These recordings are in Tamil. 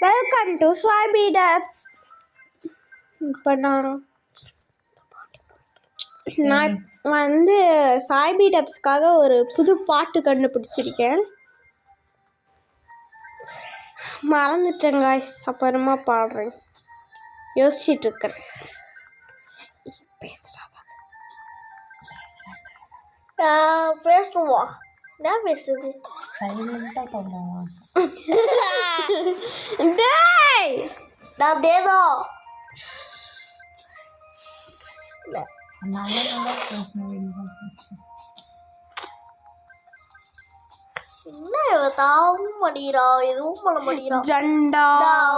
Welcome to ஸ்வாபி dubs. இப்போ நான் வந்து சாய்பி டப்ஸ்க்காக ஒரு புது பாட்டு கண்டுபிடிச்சிருக்கேன். மறந்துட்டேன் காய்ஸ், அப்புறமா பாடுறேன். யோசிச்சுட்டு இருக்கேன். பேசுவா என்ன பேசுது? சைலண்டா சொல்லுவா. டேய் நான் அப்படியேதோ என்ன தாவும் மடிரா, எதுவும் பண்ண மடிரா. ஜண்டா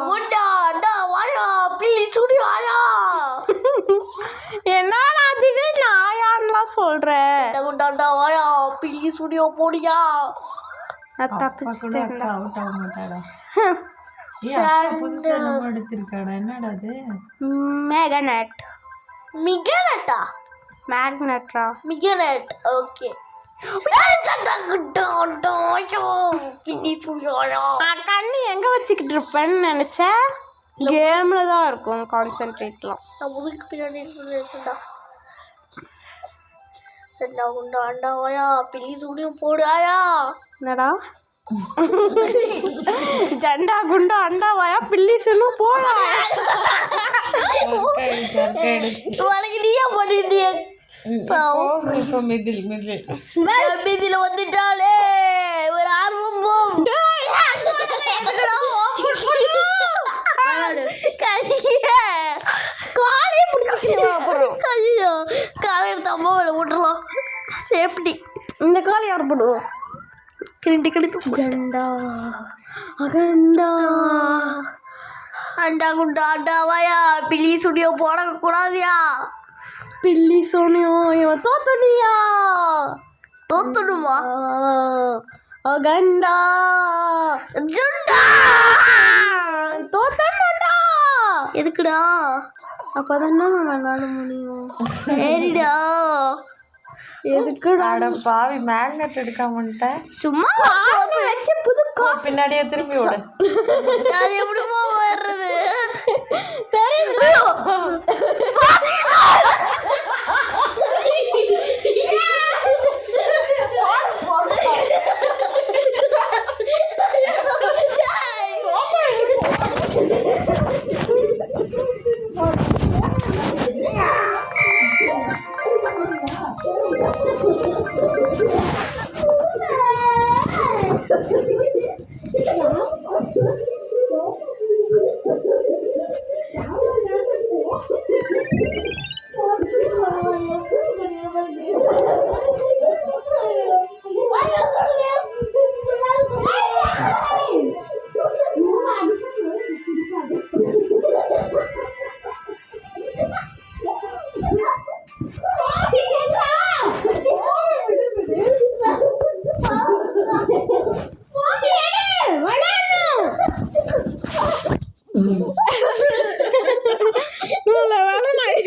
முண்டா டா வாயா ப்ளீஸ் சுடி வாயா. என்னடா திடீர்னு ஆயான்லாம் சொல்ற? டா வாயா ப்ளீஸ் சுடியோ போடியா. நான் தப்பிச்சிட்டேன். அவுட் ஆக மாட்டாடா. என்னடா அது? மேகனெட். மிகனெட்டா? மேக்னெட்டா? மிகனெட். ஓகே. கண்ணு எங்க வச்சுக்கிட்டு இருப்பேன்னு நினைச்சேன். கேம்ல தான் இருக்கும் கான்சென்ட்ரேட்லாம். முதுக்கு பின்னாடி சண்டா குண்டா அண்டாவாயா ப்ளீஸ் உடியும் போடாயா. என்னடா ஜண்டா குண்டா அண்டாவாயா பில்லிசுன்னு போடா. உனக்கு நீயே பண்ணிட்டிய. மிதில வந்துட்டாலே ஒரு ஆர்வம். காலையை பிடிச்சிக்கிறோம். கையோ காலை எடுத்து அம்மா விட்டுலாம். சேஃப்டி. இந்த காலை யார் போடுவோம்? கிண்டி கிண்டி ஜண்டா அகண்டா அண்டா குண்டா அண்டாவாயா பில்லி சுடியோ போடக்கூடாதியா. பில்லி சோனியோ இவன் தோத்துடியா. தோத்துடுமா? அகண்டா ஜண்டா தோத்தண்டா. எதுக்குடா? அப்பதான் நான் விளாட முடியும். சரிடா. எதுக்குடா பாவி மேக்னெட் எடுக்காமட்டேன். சும்மா வச்சு புது காசு பின்னாடியே திரும்பி விட. அது எப்படிமா வர்றது தெரியுது.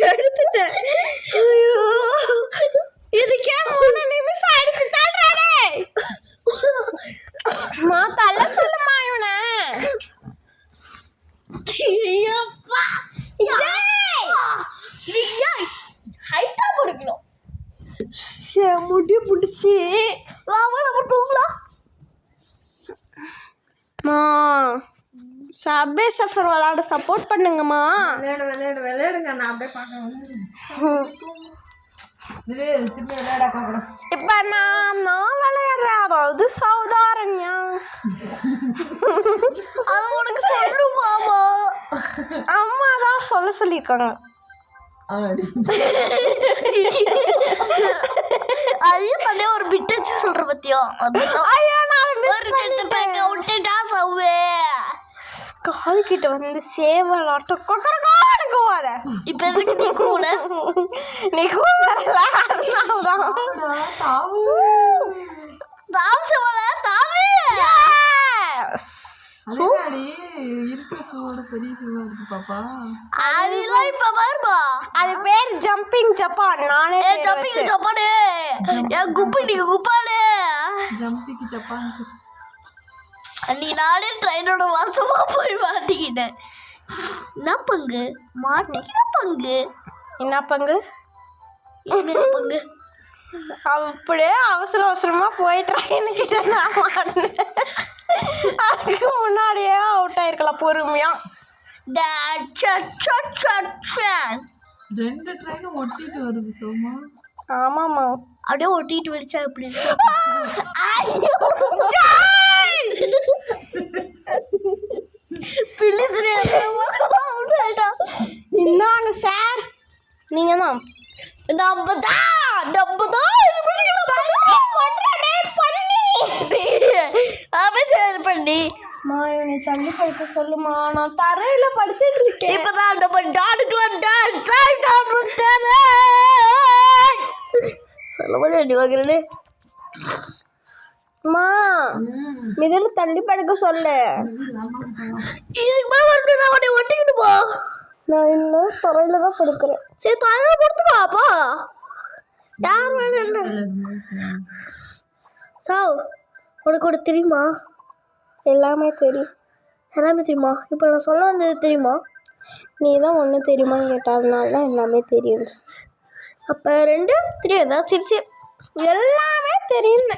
எடுத்துட்டேன். இதுக்கே 3 நிமிஷம் அடிச்சு தள்ளுறானே. தள்ள சொல்லுமா இவனை. முடி பிடிச்சி சபே சஃபர் விளையாட சப்போர்ட் பண்ணுங்கம்மா. விளையாடுங்க. நான் அப்படியே இப்ப நான் விளையாடுறேன். அதாவது சௌதாரண்யா அது உனக்கு சொல்லுமாமா. அம்மா தான் சொல்லியிருக்காங்க. அதையும் தனியா ஒரு பிட் வச்சு சொல்ற பத்தியோ. காது கிட்ட வந்து சேவலாட்டம் கொக்கரக்காடுக்குவாத. இப்ப எதுக்கு நீ கூட நீ கூட அது பேர் ஜம்பிங் ஜப்பான். நானே ஜம்பிங் ஜப்பானு குப்பானு ஜம்பிங் ஜப்பான். நீ நானே ட்ரெயினோட வாசமா போய் மாட்டி. மாட்டிக்கிட்டேன். என்ன பங்கு மாட்டிக்கிட்ட பங்கு? என்ன பங்கு? என்ன பங்கு? அப்படியே அவசர அவசரமாக போயிட்டாங்கிட்ட நான் மாட்டினேன். அதுக்கு முன்னாடியே அவுட் ஆயிருக்கலாம் பொறுமையா. 2 ட்ரெயின் ஒட்டிட்டு வருது சோமா. ஆமாம்மா, அப்படியே ஒட்டிட்டு வச்சா எப்படி இந்தாங்க சார், நீங்க தான் பண்ணி நீ தள்ளி படுக்க சொல்லுமா, நான் தரையில படுத்துட்டு இருக்கேன். இப்பதான் சொல்ல வாங்குறேன். மா மிதில தள்ளி படுக்க சொல்லு. இதுக்கு மேல வந்து ஒட்டிக்கிட்டு போ. நான் இன்னும் தரையில தான் படுக்கிறேன். சரி தரையில கொடுத்துக்கோ. அப்போ யார் வேணும் சோ உனக்கு ஒரு தெரியுமா? எல்லாமே தெரியும். எல்லாமே தெரியுமா? இப்போ நான் சொல்ல வந்தது தெரியுமா? நீ தான் ஒன்று தெரியுமான்னு கேட்டதுனால தான் எல்லாமே தெரியும். அப்போ 2 தெரியாதா? சரி சரி எல்லாமே தெரியும்.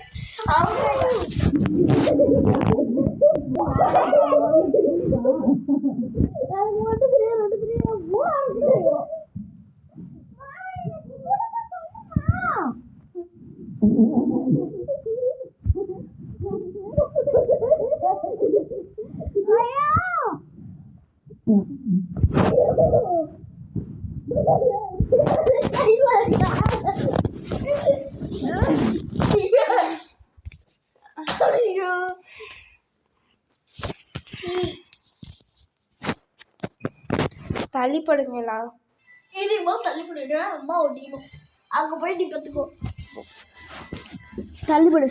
தள்ளி படுங்களா? இதுமா தள்ளி போடுறா. அம்மா ஒட்டிக்கணும். அங்கே போய் நீ பார்த்துக்கோ. தள்ளிப்படு.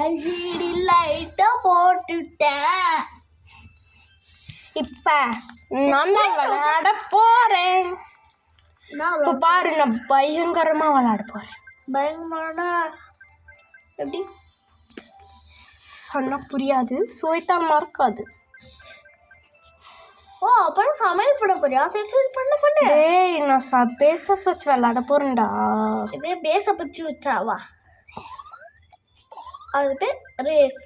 எல்இடி லைட்டை போட்டுட்டேன். இப்ப நான் தான் விளையாட போறேன். இப்போ பாரு, நான் பயங்கரமா விளையாட போறேன். பயங்கரமான எப்படி சொன்னா புரியாது, சுவைத்தமா இருக்காது. ஓ அப்புறம் சமையல் பண்ண போறியா? சரி சரி பண்ணு. ஏய், நான் பேச வச்சு விளையாட போறேன்டா. இதே பேச பச்சு வச்சாவா? அது பேர் ரேஸ்.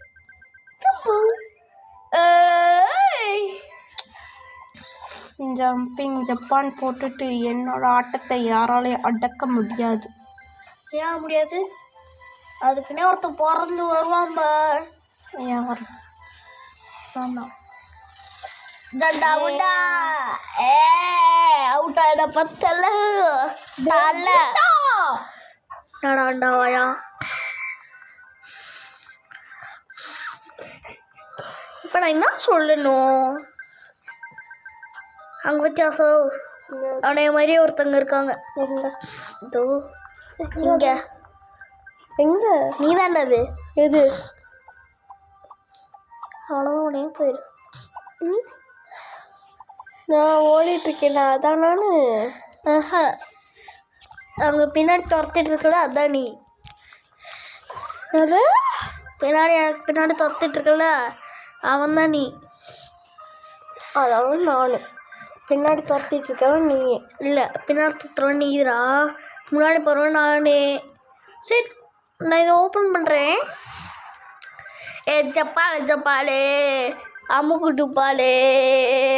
ஜம்பிங் ஜப்பான் போட்டுட்டு என்னோட ஆட்டத்தை யாராலையும் அடக்க முடியாது. ஏன் முடியாது? அதுக்குன்னே ஒருத்தன் பிறந்து வருவான். ஏன் வரும்? ஜண்டா உண்டா அவுட் ஆயிட பத்தல நடாண்டாவாயா? இப்போ நான் என்ன சொல்லணும்? அங்கே வித்தியாசம் அனைய மாதிரியே ஒருத்தங்க இருக்காங்க. இதோ இங்க எங்க? நீ தானே அது? எது? அவ்வளோதான் உடனே போயிடு. நான் ஓடிட்டு இருக்கேன். அதான் நான் அங்கே பின்னாடி துரத்திட்டு இருக்கல, அதான் நீ. அது பின்னாடி எனக்கு பின்னாடி துரத்திட்டு இருக்கல, அவன் தான் நீ. அதாவது நான் பின்னாடி துரத்திட்டு இருக்கவன் நீ இல்லை. பின்னாடி துரத்துறவன் நீரா, முன்னாடி போகிறவன் நானே. சரி நான் இதை ஓப்பன் பண்ணுறேன். ஜப்பாலே அமுக்கு டுப்பாலே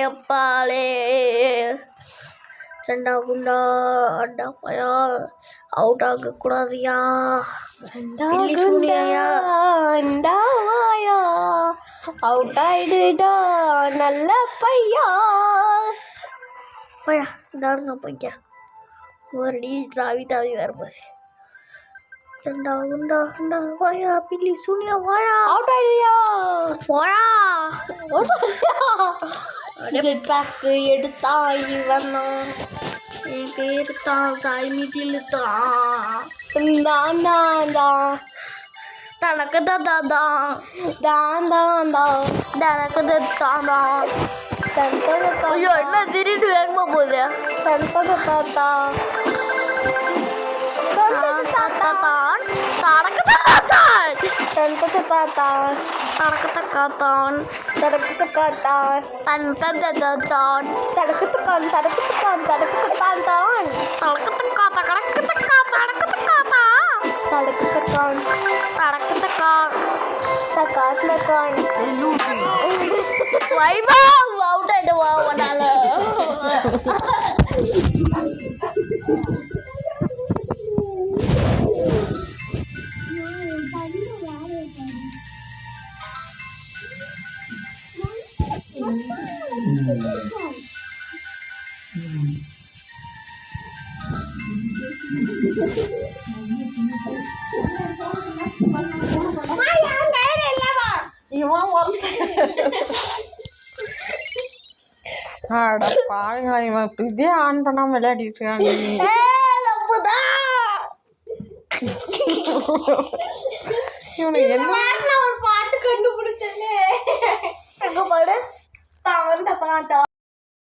அப்பாலே சண்டா குண்டா அண்டா பயா அவுட் ஆகக்கூடாதியா. பில்லி சூனியா அண்டாவாயா அவுட் ஆயிடுடா நல்ல பையா. பயா இதாடு நான் போய்க்க. ஒரு அடி தாவி வரும்போது சண்டா குண்டா அண்டா வாயா பில்லி சூனியா வாயா அவுட் ஆயிடுயா. போயா ஜெட் பேக் எடுத்தா இவன் என் பேரு தான் சாய் மிதில் தான் தனக்கு தான் தனக்கு தான். ஐயோ என்ன திடீர்னு வேகமாக போகுது. தனக்கு தான் தடக்கத்தான் தடக்கத்தான் தடக்கத்தான் தன் தடக்கத்தான் தடக்கத்தான் தடக்கத்தான் தடக்கத்தான் தான் தடக்கத்தான் தடக்கத்தான் தடக்கத்தான் தடக்கத்தான் தடக்கத்தான் வைபா அவுட் ஆயிடுவா உன்னால அட பாருங்க இவன் இதே ஆன் பண்ணாம விளையாடிட்டு இருக்காங்க இவனுக்கு என்ன ஒரு பாட்டு கண்டுபிடிச்சே எங்க பாடு தாவந்த பாட்டா